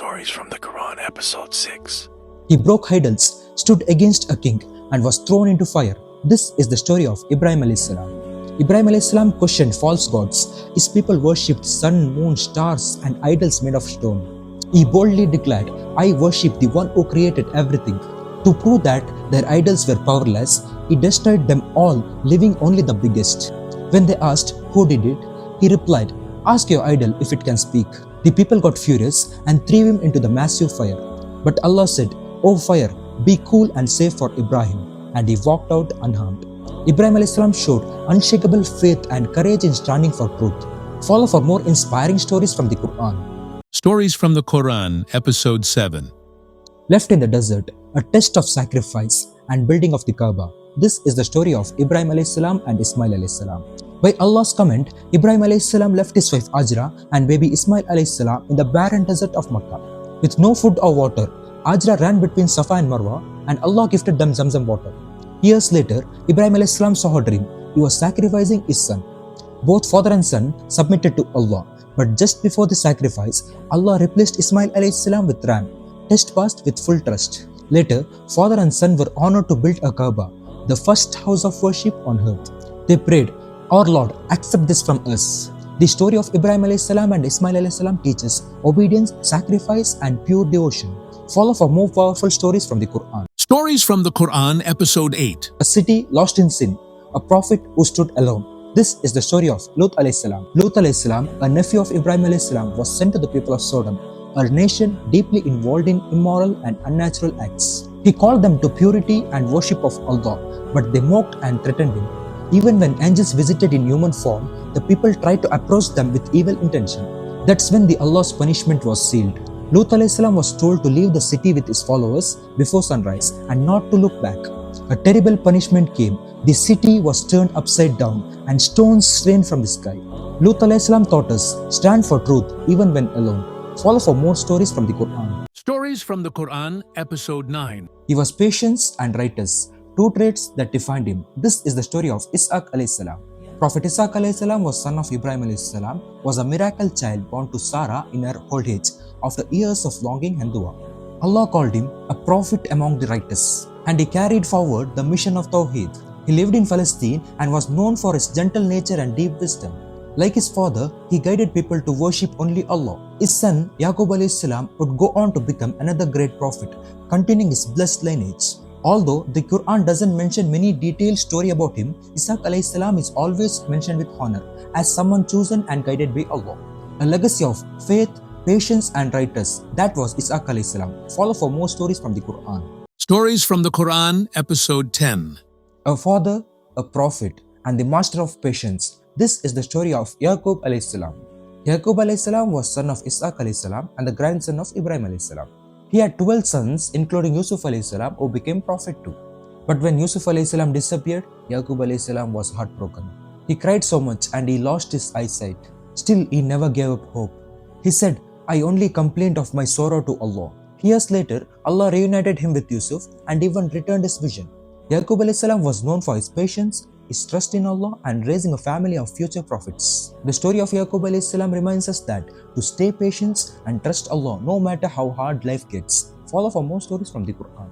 Stories from the Quran, Episode 6. He broke idols, stood against a king, and was thrown into fire. This is the story of Ibrahim alayhis salam. Ibrahim alayhis salam questioned false gods. His people worshipped sun, moon, stars, and idols made of stone. He boldly declared, I worship the one who created everything. To prove that their idols were powerless, he destroyed them all, leaving only the biggest. When they asked who did it, he replied, Ask your idol if it can speak. The people got furious and threw him into the massive fire. But Allah said, O fire, be cool and safe for Ibrahim. And he walked out unharmed. Ibrahim alayhis salam showed unshakable faith and courage in standing for truth. Follow for more inspiring stories from the Quran. Stories from the Quran, Episode 7. Left in the desert, a test of sacrifice and building of the Kaaba. This is the story of Ibrahim alayhis salam and Ismail alayhis salam. By Allah's command, Ibrahim alayhis salam left his wife Ajra and baby Ismail alayhis salam in the barren desert of Makkah. With no food or water, Ajra ran between Safa and Marwa, and Allah gifted them Zamzam water. Years later, Ibrahim alayhis salam saw a dream. He was sacrificing his son. Both father and son submitted to Allah, but just before the sacrifice, Allah replaced Ismail alayhis salam with ram. Test passed with full trust. Later, father and son were honored to build a Kaaba, the first house of worship on earth. They prayed, Our Lord, accept this from us. The story of Ibrahim alayhis salam and Ismail alayhis salam teaches obedience, sacrifice, and pure devotion. Follow for more powerful stories from the Quran. Stories from the Quran, Episode 8. A city lost in sin, a prophet who stood alone. This is the story of Lut alayhis salam. Lut alayhis salam, a nephew of Ibrahim alayhis salam, was sent to the people of Sodom, a nation deeply involved in immoral and unnatural acts. He called them to purity and worship of Allah, but they mocked and threatened him. Even when angels visited in human form, the people tried to approach them with evil intention. That's when the Allah's punishment was sealed. Lut alayhis salam was told to leave the city with his followers before sunrise and not to look back. A terrible punishment came. The city was turned upside down and stones rained from the sky. Lut alayhis salam taught us, stand for truth even when alone. Follow for more stories from the Quran. Stories from the Quran, Episode 9. He was patient and righteous, two traits that defined him. This is the story of Ishaq alayhis salam. Prophet Ishaq alayhis salam was son of Ibrahim alayhis salam, was a miracle child born to Sarah in her old age after years of longing and dua. Allah called him a prophet among the righteous, and he carried forward the mission of Tawheed. He lived in Palestine and was known for his gentle nature and deep wisdom. Like his father, he guided people to worship only Allah. His son, Yaqub alayhis salam, would go on to become another great prophet, continuing his blessed lineage. Although the Quran doesn't mention many detailed story about him, Ishaq alayhis salam is always mentioned with honor as someone chosen and guided by Allah. A legacy of faith, patience, and righteousness. That was Ishaq alayhis salam. Follow for more stories from the Quran. Stories from the Quran, Episode 10. A father, a prophet, and the master of patience. This is the story of Yaqub alayhis salam. Yaqub alayhis salam was son of Ishaq alayhis salam and the grandson of Ibrahim alayhis salam. He had 12 sons, including Yusuf alayhis salam, who became prophet too. But when Yusuf alayhis salam disappeared, Yaqub alayhis salam was heartbroken. He cried so much and he lost his eyesight. Still, he never gave up hope. He said, I only complained of my sorrow to Allah. Years later, Allah reunited him with Yusuf and even returned his vision. Yaqub alayhis salam was known for his patience, his trust in Allah, and raising a family of future prophets. The story of Yaqub alayhis salam reminds us that to stay patient and trust Allah no matter how hard life gets. Follow for more stories from the Quran.